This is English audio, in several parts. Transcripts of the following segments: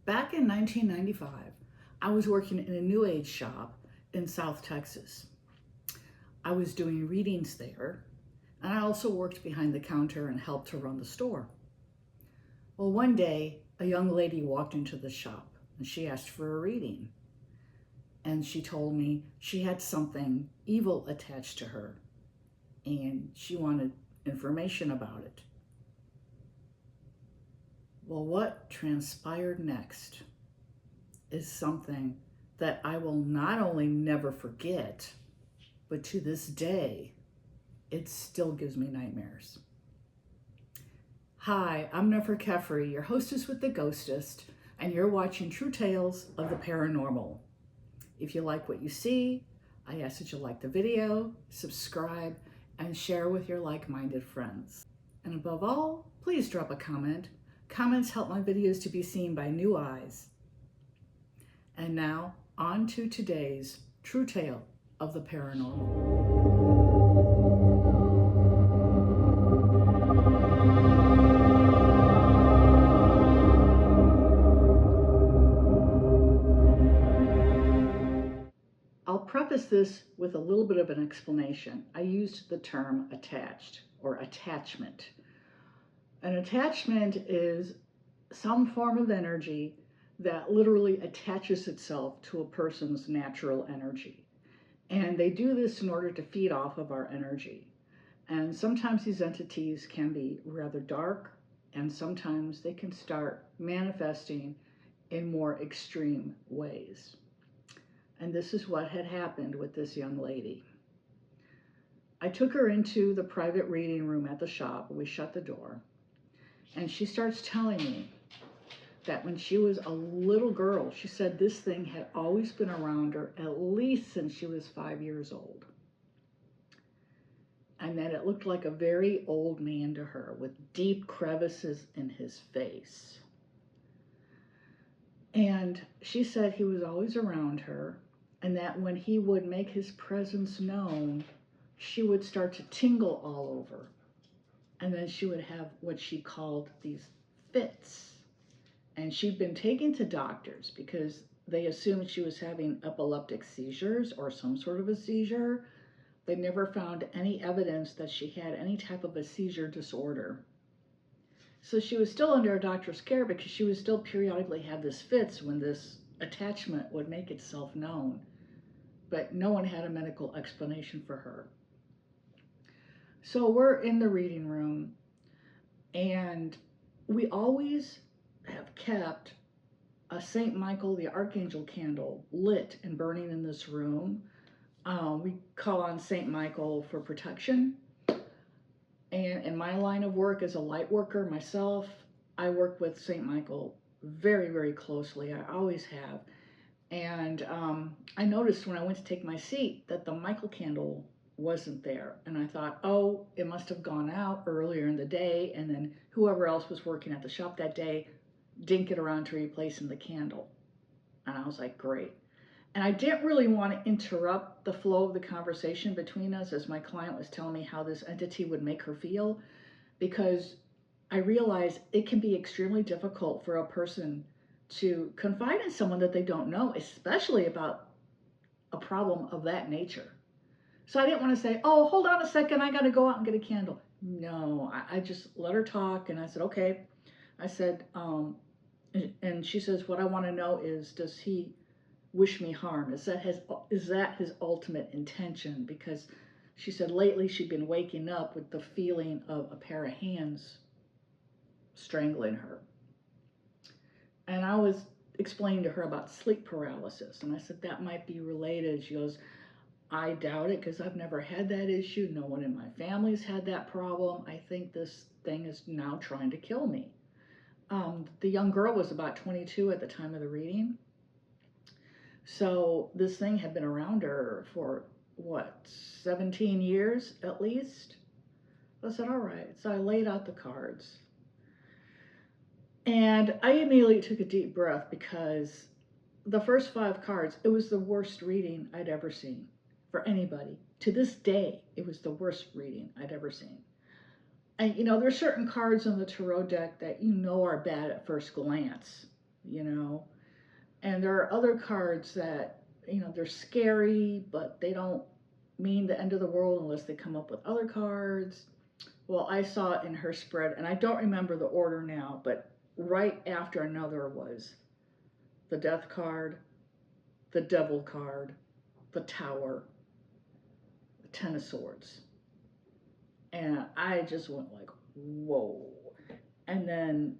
Back in 1995, I was working in a New Age shop in South Texas. I was doing readings there, and I also worked behind the counter and helped to run the store. Well, one day, a young lady walked into the shop and she asked for a reading. And she told me she had something evil attached to her and she wanted information about it. Well, what transpired next is something that I will not only never forget, but to this day, it still gives me nightmares. Hi, I'm Nefer Kefri, your hostess with the Ghostest, and you're watching True Tales of the Paranormal. If you like what you see, I ask that you like the video, subscribe, and share with your like-minded friends. And above all, please drop a comment. Comments help my videos to be seen by new eyes. And now, on to today's True Tale of the Paranormal. I'll preface this with a little bit of an explanation. I used the term attached or attachment. An attachment is some form of energy that literally attaches itself to a person's natural energy. And they do this in order to feed off of our energy. And sometimes these entities can be rather dark, and sometimes they can start manifesting in more extreme ways. And this is what had happened with this young lady. I took her into the private reading room at the shop. We shut the door. And she starts telling me that when she was a little girl, she said this thing had always been around her at least since she was 5 years old. And that it looked like a very old man to her with deep crevices in his face. And she said he was always around her, and that when he would make his presence known, she would start to tingle all over. And then she would have what she called these fits. And she'd been taken to doctors because they assumed she was having epileptic seizures or some sort of a seizure. They never found any evidence that she had any type of a seizure disorder. So she was still under a doctor's care because she would still periodically have this fits when this attachment would make itself known. But no one had a medical explanation for her. So we're in the reading room, and we always have kept a St. Michael the Archangel candle lit and burning in this room. We call on St. Michael for protection. And in my line of work as a light worker myself, I work with St. Michael very, very closely. I always have. And I noticed when I went to take my seat that the Michael candle wasn't there. And I thought, oh, it must have gone out earlier in the day. And then whoever else was working at the shop that day didn't get around to replacing the candle. And I was like, great. And I didn't really want to interrupt the flow of the conversation between us as my client was telling me how this entity would make her feel, because I realized it can be extremely difficult for a person to confide in someone that they don't know, especially about a problem of that nature. So I didn't want to say, oh, hold on a second, I got to go out and get a candle. No, I just let her talk, and I said, okay. I said, and she says, what I want to know is, does he wish me harm? Is that his ultimate intention? Because she said lately she'd been waking up with the feeling of a pair of hands strangling her. And I was explaining to her about sleep paralysis, and I said that might be related. She goes, I doubt it because I've never had that issue. No one in my family's had that problem. I think this thing is now trying to kill me. The young girl was about 22 at the time of the reading. So this thing had been around her for, 17 years at least? I said, all right. So I laid out the cards. And I immediately took a deep breath because the first 5 cards, it was the worst reading I'd ever seen for anybody. To this day, it was the worst reading I'd ever seen. And there's certain cards on the tarot deck that are bad at first glance. you know. And there are other cards that, they're scary, but they don't mean the end of the world unless they come up with other cards. Well, I saw it in her spread, and I don't remember the order now, but right after another was the Death card, the Devil card, the Tower, the Ten of Swords. And I just went like, whoa. And then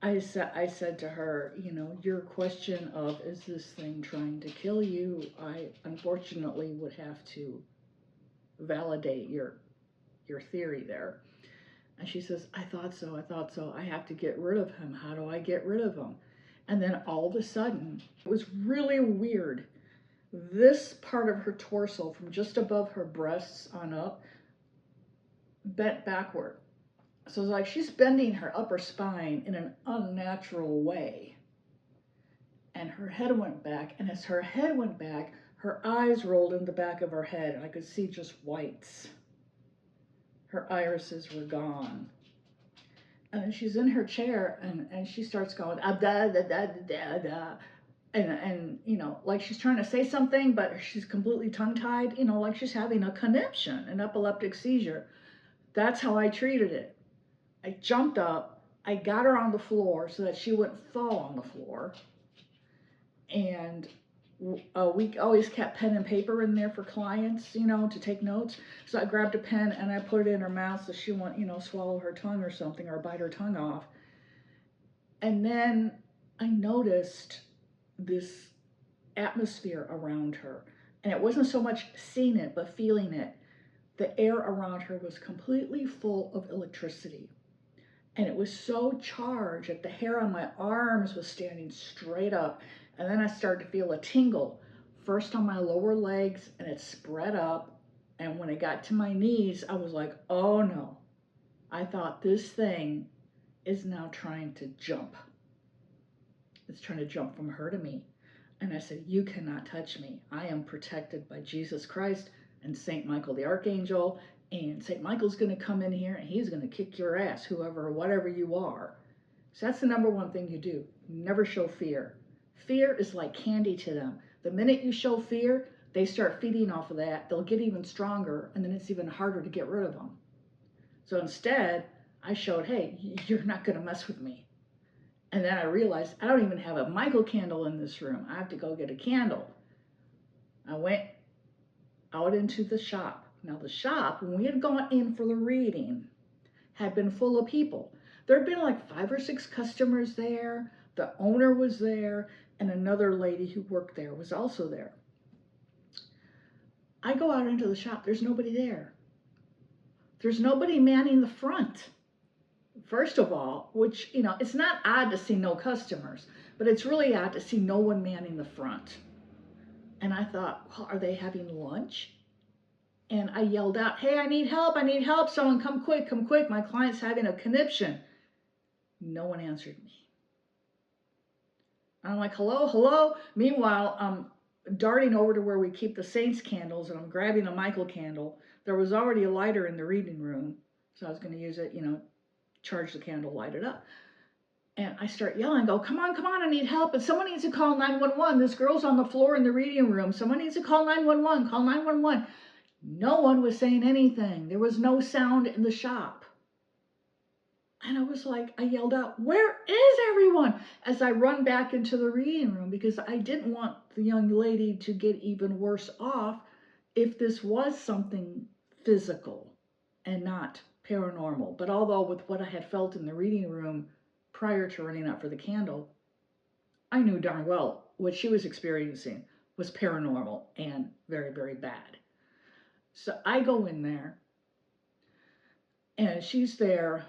I said to her, your question of, is this thing trying to kill you? I unfortunately would have to validate your theory there. And she says, I thought so. I have to get rid of him. How do I get rid of him? And then all of a sudden, it was really weird. This part of her torso, from just above her breasts on up, bent backward. So it's like she's bending her upper spine in an unnatural way. And her head went back. And as her head went back, her eyes rolled in the back of her head. And I could see just whites. Her irises were gone. And she's in her chair, and she starts going, ah, da, da, da, da, da. And like she's trying to say something, but she's completely tongue-tied, like she's having a conniption, an epileptic seizure. That's how I treated it. I jumped up, I got her on the floor so that she wouldn't fall on the floor. And we always kept pen and paper in there for clients, to take notes. So I grabbed a pen and I put it in her mouth so she won't, swallow her tongue or something or bite her tongue off. And then I noticed this atmosphere around her. And it wasn't so much seeing it, but feeling it. The air around her was completely full of electricity. And it was so charged that the hair on my arms was standing straight up. And then I started to feel a tingle, first on my lower legs, and it spread up. And when it got to my knees, I was like, oh no. I thought this thing is now trying to jump. It's trying to jump from her to me. And I said, you cannot touch me. I am protected by Jesus Christ and St. Michael the Archangel. And St. Michael's going to come in here and he's going to kick your ass, whoever or whatever you are. So that's the number one thing you do. Never show fear. Fear is like candy to them. The minute you show fear, they start feeding off of that. They'll get even stronger, and then it's even harder to get rid of them. So instead, I showed, hey, you're not going to mess with me. And then I realized I don't even have a Michael candle in this room. I have to go get a candle. I went out into the shop. Now the shop, when we had gone in for the reading, had been full of people. There had been like 5 or 6 customers there. The owner was there, and another lady who worked there was also there. I go out into the shop. There's nobody there. There's nobody manning the front. First of all, which, it's not odd to see no customers, but it's really odd to see no one manning the front. And I thought, well, are they having lunch? And I yelled out, hey, I need help, someone come quick, my client's having a conniption. No one answered me. I'm like, hello. Meanwhile, I'm darting over to where we keep the saints candles, and I'm grabbing a Michael candle. There was already a lighter in the reading room, so I was going to use it, charge the candle, light it up. And I start yelling, go, come on, I need help. And someone needs to call 911. This girl's on the floor in the reading room. Someone needs to call 911, call 911. No one was saying anything. There was no sound in the shop. And I was like, I yelled out, where is everyone? As I run back into the reading room, because I didn't want the young lady to get even worse off if this was something physical and not paranormal. But although with what I had felt in the reading room prior to running out for the candle, I knew darn well what she was experiencing was paranormal and very, very bad. So I go in there, and she's there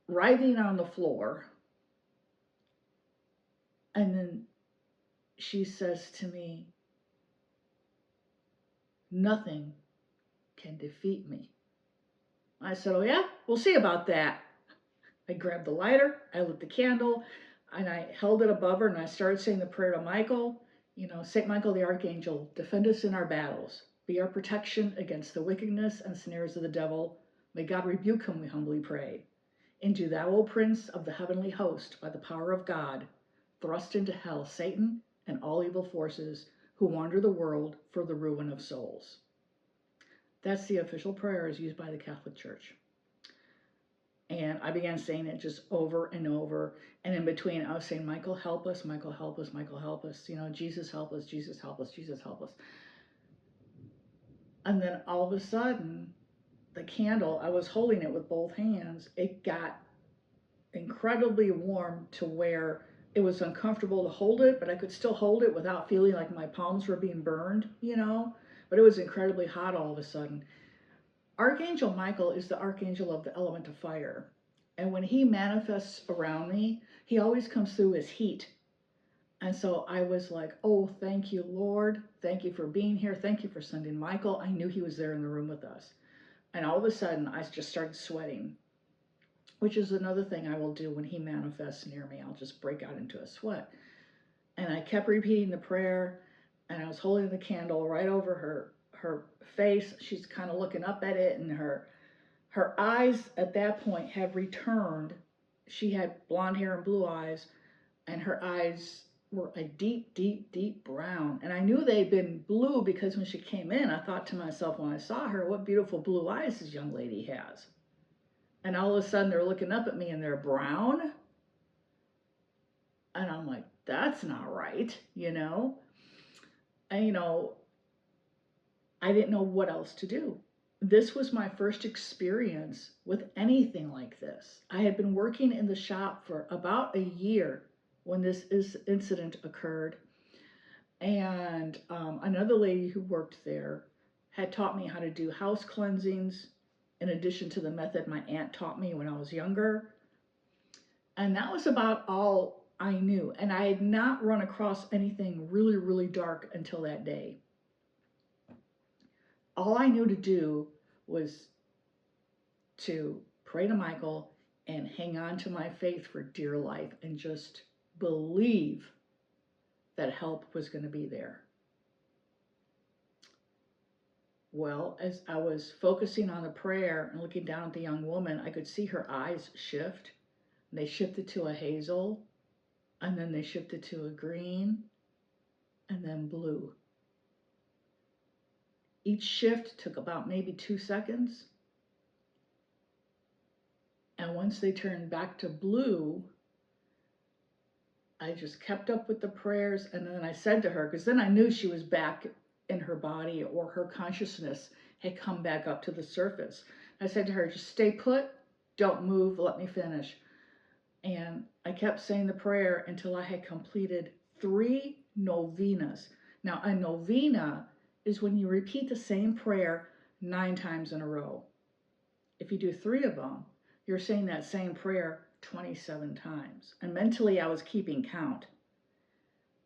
writhing on the floor. And then she says to me, nothing can defeat me. I said, oh yeah, we'll see about that. I grabbed the lighter, I lit the candle, and I held it above her, and I started saying the prayer to Michael. St. Michael the Archangel, defend us in our battles. Be our protection against the wickedness and snares of the devil. May God rebuke him, we humbly pray. And do thou, O Prince of the heavenly host, by the power of God, thrust into hell Satan and all evil forces who wander the world for the ruin of souls. That's the official prayer as used by the Catholic Church. And I began saying it just over and over. And in between, I was saying, Michael, help us, Michael, help us, Michael, help us. You know, Jesus, help us, Jesus, help us, Jesus, help us. And then all of a sudden, the candle, I was holding it with both hands. It got incredibly warm to where it was uncomfortable to hold it, but I could still hold it without feeling like my palms were being burned, you know? But it was incredibly hot all of a sudden. Archangel Michael is the archangel of the element of fire. And when he manifests around me, he always comes through as heat. And so I was like, oh, thank you, Lord. Thank you for being here. Thank you for sending Michael. I knew he was there in the room with us. And all of a sudden, I just started sweating, which is another thing I will do when he manifests near me. I'll just break out into a sweat. And I kept repeating the prayer, and I was holding the candle right over her face. She's kind of looking up at it, and her eyes at that point have returned. She had blonde hair and blue eyes, and her eyes were a deep, deep, deep brown. And I knew they'd been blue because when she came in, I thought to myself when I saw her, what beautiful blue eyes this young lady has. And all of a sudden they're looking up at me and they're brown. And I'm like, that's not right, you know? And, you know, I didn't know what else to do. This was my first experience with anything like this. I had been working in the shop for about a year when this incident occurred. And another lady who worked there had taught me how to do house cleansings in addition to the method my aunt taught me when I was younger. And that was about all I knew. And I had not run across anything really, really dark until that day. All I knew to do was to pray to Michael and hang on to my faith for dear life and just believe that help was going to be there. Well, as I was focusing on the prayer and looking down at the young woman, I could see her eyes shift. They shifted to a hazel, and then they shifted to a green, and then blue. Each shift took about maybe 2 seconds. And once they turned back to blue, I just kept up with the prayers. And then I said to her, because then I knew she was back in her body, or her consciousness had come back up to the surface. I said to her, just stay put, don't move, let me finish. And I kept saying the prayer until I had completed 3 novenas. Now, a novena is when you repeat the same prayer 9 times in a row. If you do 3 of them, you're saying that same prayer 27 times. And mentally, I was keeping count.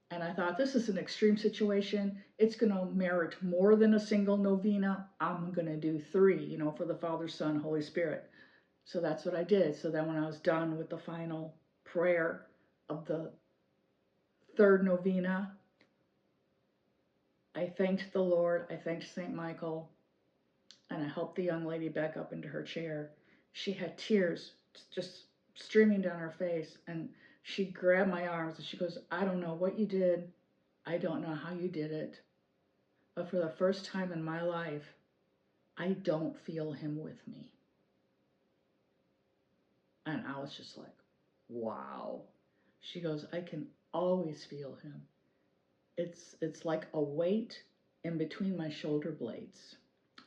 And I thought, this is an extreme situation. It's going to merit more than a single novena. I'm going to do 3, you know, for the Father, Son, Holy Spirit. So that's what I did. So then when I was done with the final prayer of the 3rd novena, I thanked the Lord. I thanked St. Michael. And I helped the young lady back up into her chair. She had tears just streaming down her face. And she grabbed my arms and she goes, I don't know what you did. I don't know how you did it. But for the first time in my life, I don't feel him with me. And I was just like, wow. She goes, I can always feel him. It's like a weight in between my shoulder blades,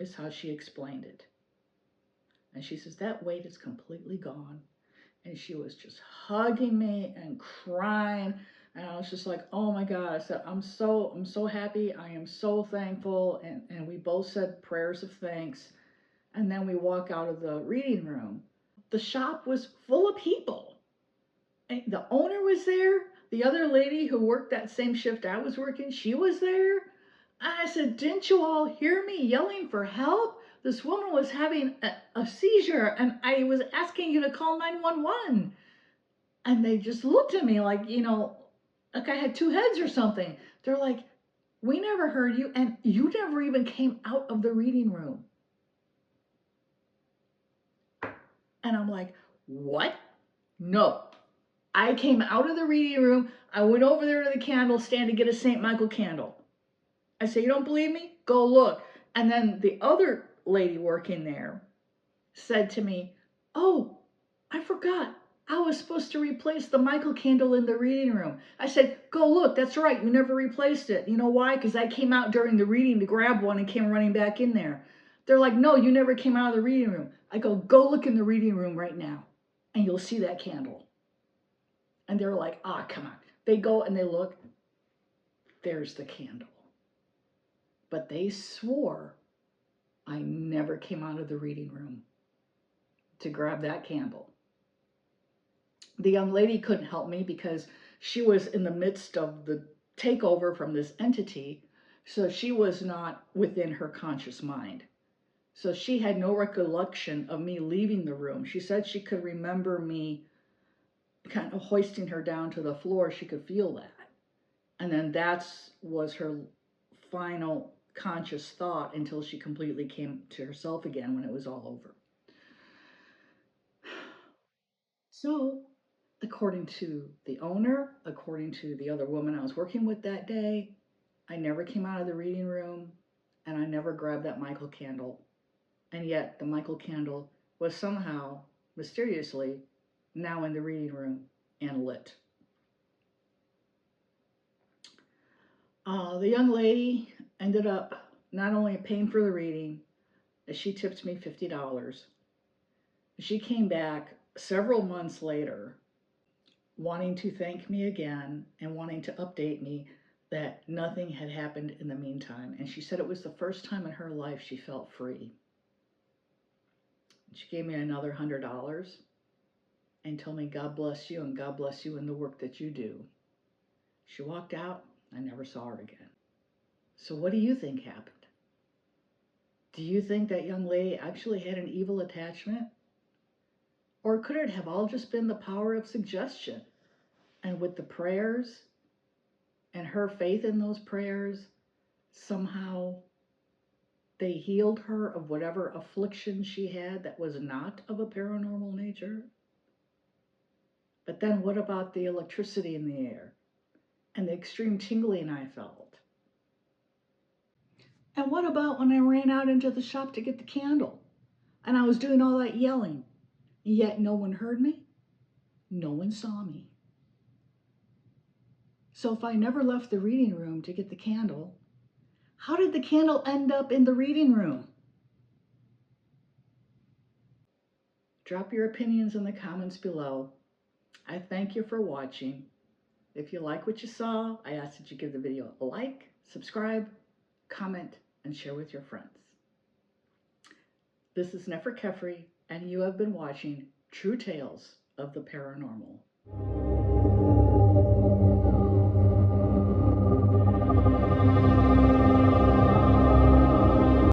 is how she explained it. And she says, that weight is completely gone. And she was just hugging me and crying. And I was just like, oh my God. I said, I'm so happy. I am so thankful. And we both said prayers of thanks. And then we walk out of the reading room. The shop was full of people. And the owner was there. The other lady who worked that same shift I was working, she was there. And I said, didn't you all hear me yelling for help? This woman was having a seizure and I was asking you to call 911. And they just looked at me like, you know, like I had 2 heads or something. They're like, we never heard you and you never even came out of the reading room. And I'm like, what? No, I came out of the reading room. I went over there to the candle stand to get a St. Michael candle. I said, you don't believe me? Go look. And then the other lady working there said to me, oh, I forgot. I was supposed to replace the Michael candle in the reading room. I said, go look. That's right. You never replaced it. You know why? Because I came out during the reading to grab one and came running back in there. They're like, no, you never came out of the reading room. I go look in the reading room right now and you'll see that candle. And they're like, ah, come on. They go and they look. There's the candle. But they swore I never came out of the reading room to grab that candle. The young lady couldn't help me because she was in the midst of the takeover from this entity, so she was not within her conscious mind. So she had no recollection of me leaving the room. She said she could remember me kind of hoisting her down to the floor. She could feel that. And then that was her final conscious thought until she completely came to herself again when it was all over. So, according to the owner, according to the other woman I was working with that day, I never came out of the reading room and I never grabbed that Michael candle. And yet the Michael candle was somehow, mysteriously, now in the reading room and lit. The young lady ended up not only paying for the reading, she tipped me $50. She came back several months later wanting to thank me again and wanting to update me that nothing had happened in the meantime. And she said it was the first time in her life she felt free. She gave me another $100 and told me, God bless you and God bless you in the work that you do. She walked out. I never saw her again. So what do you think happened? Do you think that young lady actually had an evil attachment? Or could it have all just been the power of suggestion? And with the prayers and her faith in those prayers, somehow they healed her of whatever affliction she had that was not of a paranormal nature? But then what about the electricity in the air and the extreme tingling I felt? And what about when I ran out into the shop to get the candle and I was doing all that yelling, yet no one heard me? No one saw me. So if I never left the reading room to get the candle, how did the candle end up in the reading room? Drop your opinions in the comments below. I thank you for watching. If you like what you saw, I ask that you give the video a like, subscribe, comment, and share with your friends. This is Nefer Kefri, and you have been watching True Tales of the Paranormal.